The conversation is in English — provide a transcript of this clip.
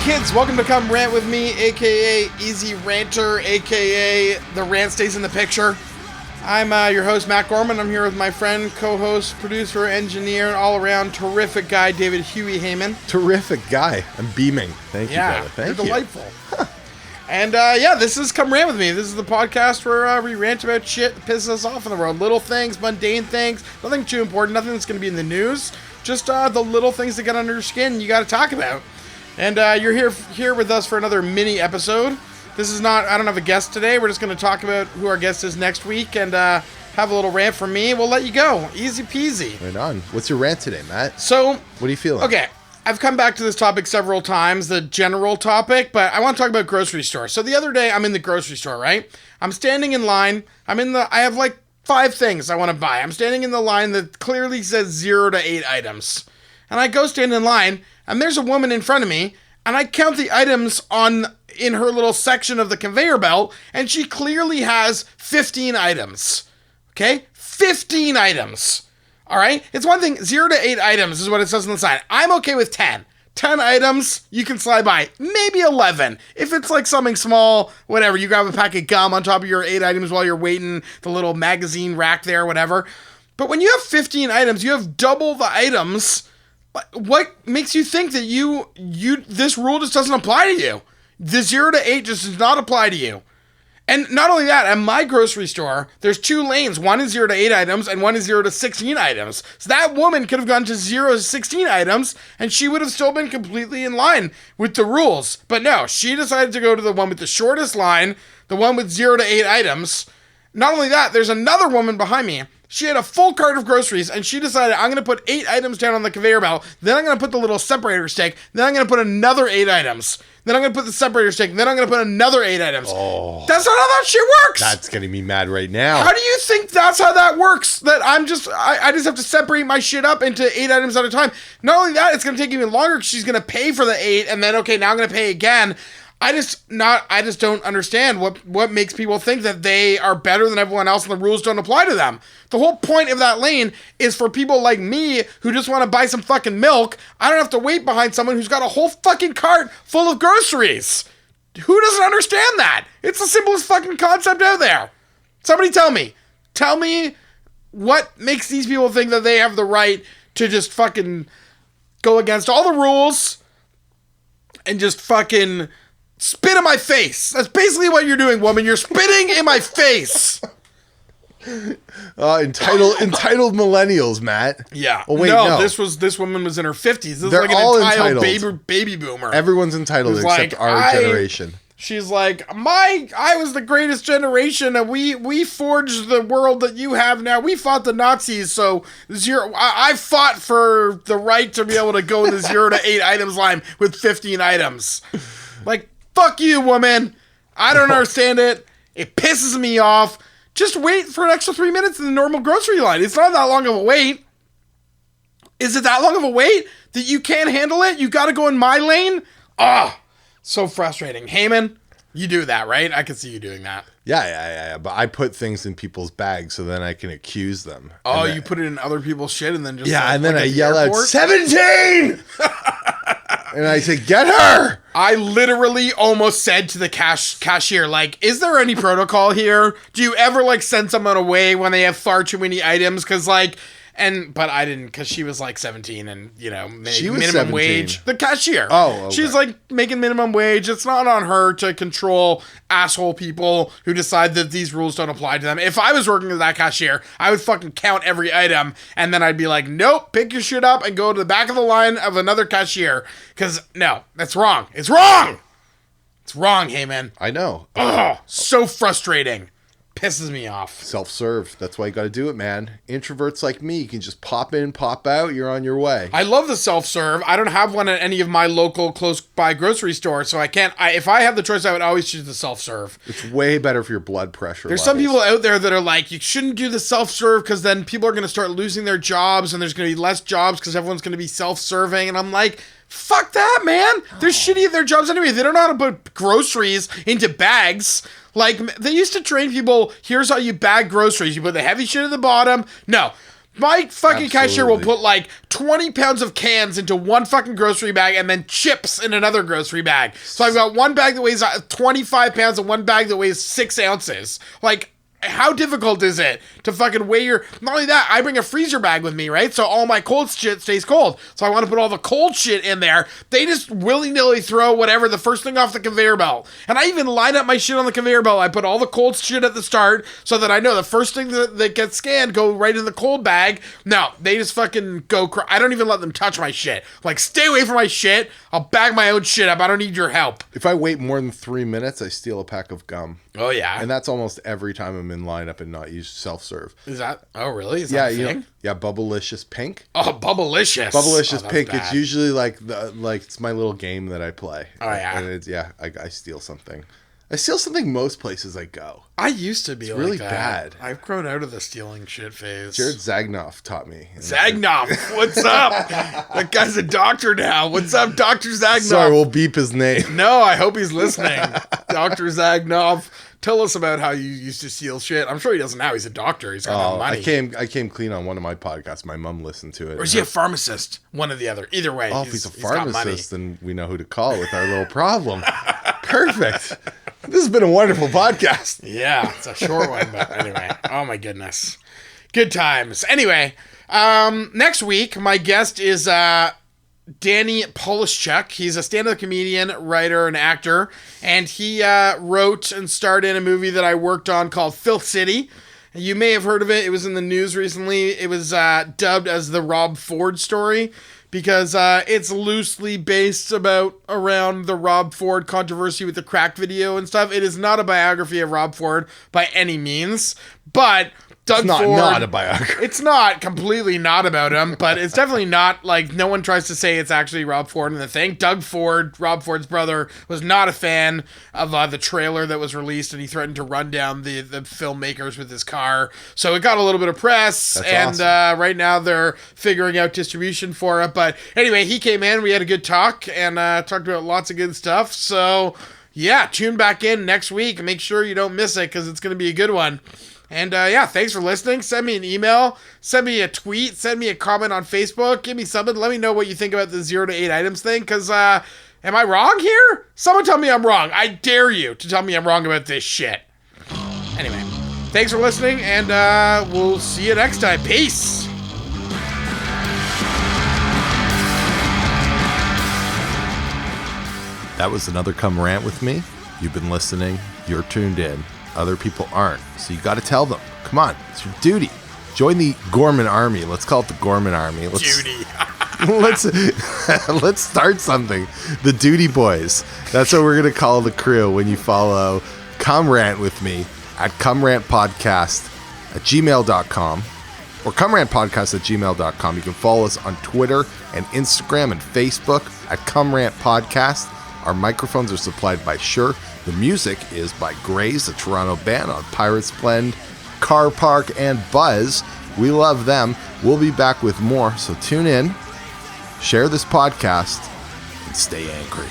kids, welcome to Come Rant With Me, aka Easy Ranter, aka The Rant Stays in the Picture. I'm your host, Matt Gorman. I'm here with my friend, co-host, producer, engineer, and all-around terrific guy, David Huey Hayman. Terrific guy. I'm beaming. Thank you, brother. Thank you. Delightful. And this is Come Rant With Me. This is the podcast where we rant about shit that pisses us off in the world. Little things, mundane things, nothing too important, nothing that's going to be in the news. Just the little things that get under your skin you got to talk about. And you're here with us for another mini-episode. This is not, I don't have a guest today. We're just going to talk about who our guest is next week and have a little rant from me. We'll let you go. Easy peasy. Right on. What's your rant today, Matt? So, what are you feeling? Okay, I've come back to this topic several times, the general topic, but I want to talk about grocery stores. So the other day, I'm in the grocery store, right? I'm standing in line. I have like 5 things I want to buy. I'm standing in the line that clearly says 0 to 8 items. And I go stand in line, and there's a woman in front of me, and I count the items in her little section of the conveyor belt, and she clearly has 15 items. Okay? 15 items. All right? It's one thing, 0 to 8 items is what it says on the sign. I'm okay with 10. 10 items, you can slide by. Maybe 11. If it's like something small, whatever, you grab a pack of gum on top of your 8 items while you're waiting, the little magazine rack there, whatever. But when you have 15 items, you have double the items. What makes you think that this rule just doesn't apply to you? The 0 to 8 just does not apply to you. And not only that, at my grocery store, there's 2 lanes. One is 0 to 8 items and one is 0 to 16 items. So that woman could have gone to 0 to 16 items and she would have still been completely in line with the rules. But no, she decided to go to the one with the shortest line, the one with 0 to 8 items. Not only that, there's another woman behind me. She had a full cart of groceries, and she decided, I'm going to put 8 items down on the conveyor belt, then I'm going to put the little separator stick, then I'm going to put another 8 items, then I'm going to put the separator stick, then I'm going to put another 8 items. Oh, that's not how that shit works! That's getting me mad right now. How do you think that's how that works? That I just have to separate my shit up into 8 items at a time. Not only that, it's going to take even longer because she's going to pay for the 8, and then, okay, now I'm going to pay again. I just don't understand what makes people think that they are better than everyone else and the rules don't apply to them. The whole point of that lane is for people like me who just want to buy some fucking milk. I don't have to wait behind someone who's got a whole fucking cart full of groceries. Who doesn't understand that? It's the simplest fucking concept out there. Somebody tell me. Tell me what makes these people think that they have the right to just fucking go against all the rules and just fucking spit in my face. That's basically what you're doing, woman. You're spitting in my face. Entitled millennials, Matt. Yeah. Oh, wait, no. This woman was in her 50s. This They're is like all an entitled baby boomer. Everyone's entitled except our generation. She's like, I was the greatest generation, and we forged the world that you have now. We fought the Nazis, so I fought for the right to be able to go in the 0 to 8 items line with 15 items. Like, fuck you, woman. I don't understand it. It pisses me off. Just wait for an extra 3 minutes in the normal grocery line. It's not that long of a wait. Is it that long of a wait that you can't handle it? You got to go in my lane? So frustrating. Hayman, you do that, right? I can see you doing that. Yeah. But I put things in people's bags so then I can accuse them. Oh, you put it in other people's shit and then just... Yeah, and then I yell out, 17! And I say, get her! I literally almost said to the cashier, like, is there any protocol here? Do you ever, like, send someone away when they have far too many items? Because, like... But I didn't, because she was like 17 and, she was minimum 17. wage. The cashier. Oh, okay. She's like making minimum wage. It's not on her to control asshole people who decide that these rules don't apply to them. If I was working with that cashier, I would fucking count every item and then I'd be like, nope, pick your shit up and go to the back of the line of another cashier. Because, no, that's wrong. It's wrong! It's wrong, Hayman. I know. Oh, so frustrating. Pisses me off. Self-serve. That's why you got to do it, man. Introverts like me, you can just pop in, pop out. You're on your way. I love the self-serve. I don't have one at any of my local close-by grocery stores, so I can't... if I had the choice, I would always choose the self-serve. It's way better for your blood pressure There's levels. some people out there that are like, you shouldn't do the self-serve because then people are going to start losing their jobs and there's going to be less jobs because everyone's going to be self-serving. And I'm like... Fuck that, man. They're shitty at their jobs anyway. They don't know how to put groceries into bags. Like, they used to train people, here's how you bag groceries. You put the heavy shit at the bottom. No. My fucking cashier will Absolutely. put like 20 pounds of cans into one fucking grocery bag and then chips in another grocery bag. So I've got one bag that weighs 25 pounds and one bag that weighs 6 ounces. Like, how difficult is it to fucking weigh your... Not only that, I bring a freezer bag with me, right? So all my cold shit stays cold. So I want to put all the cold shit in there. They just willy-nilly throw whatever, the first thing off the conveyor belt. And I even line up my shit on the conveyor belt. I put all the cold shit at the start so that I know the first thing that gets scanned go right in the cold bag. No, they just fucking go... I don't even let them touch my shit. Like, stay away from my shit. I'll bag my own shit up. I don't need your help. If I wait more than 3 minutes, I steal a pack of gum. Oh, yeah. And that's almost every time I'm in lineup and not use self-serve. Is that... Oh, really? Is Yeah, that a thing? Bubblicious Pink. Oh, Bubblicious. Bubblicious Oh, Pink. bad. It's usually like it's my little game that I play. Oh, yeah. And it's, I steal something. I steal something most places I go. I used to be like really that. bad. I've grown out of the stealing shit phase. Jared Zagnoff taught me. Zagnoff, what's up? That guy's a doctor now. What's up, Dr. Zagnoff? Sorry, we'll beep his name. No, I hope he's listening. Dr. Zagnoff, tell us about how you used to steal shit. I'm sure he doesn't now. He's a doctor. He's got no money. I came clean on one of my podcasts. My mom listened to it. Or is he a pharmacist? One or the other. Either way. Oh, if he's a got money. pharmacist, then we know who to call with our little problem. Perfect. This has been a wonderful podcast. Yeah, it's a short one, but anyway. Oh my goodness. Good times. Anyway, next week, my guest is Danny Polishchuk. He's a stand-up comedian, writer, and actor, and he wrote and starred in a movie that I worked on called Filth City. You may have heard of it. It was in the news recently. It was dubbed as the Rob Ford story because it's loosely based around the Rob Ford controversy with the crack video and stuff. It is not a biography of Rob Ford by any means, but Doug Ford... Not a biography. It's not completely not about him, but it's definitely not, like, no one tries to say it's actually Rob Ford in the thing. Doug Ford, Rob Ford's brother, was not a fan of the trailer that was released, and he threatened to run down the filmmakers with his car. So it got a little bit of press, That's and awesome. right now they're figuring out distribution for it. But anyway, he came in, we had a good talk, and talked about lots of good stuff. So, yeah, tune back in next week. Make sure you don't miss it, because it's going to be a good one. And thanks for listening. Send me an email, send me a tweet, send me a comment on Facebook. Give me something. Let me know what you think about the 0 to 8 items thing. Because am I wrong here? Someone tell me I'm wrong. I dare you to tell me I'm wrong about this shit. Anyway, thanks for listening, and we'll see you next time. Peace. That was another Come Rant with me. You've been listening. You're tuned in. Other people aren't. So you got to tell them. Come on. It's your duty. Join the Gorman Army. Let's call it the Gorman Army. Duty. Let's start something. The Duty Boys. That's what we're going to call the crew when you follow Come Rant with me at comerantpodcast@gmail.com or comerantpodcast@gmail.com. You can follow us on Twitter and Instagram and Facebook at Come Rant Podcast. Our microphones are supplied by Shure. The music is by Grays, a Toronto band on Pirates Blend, Car Park, and Buzz. We love them. We'll be back with more, so tune in, share this podcast, and stay angry.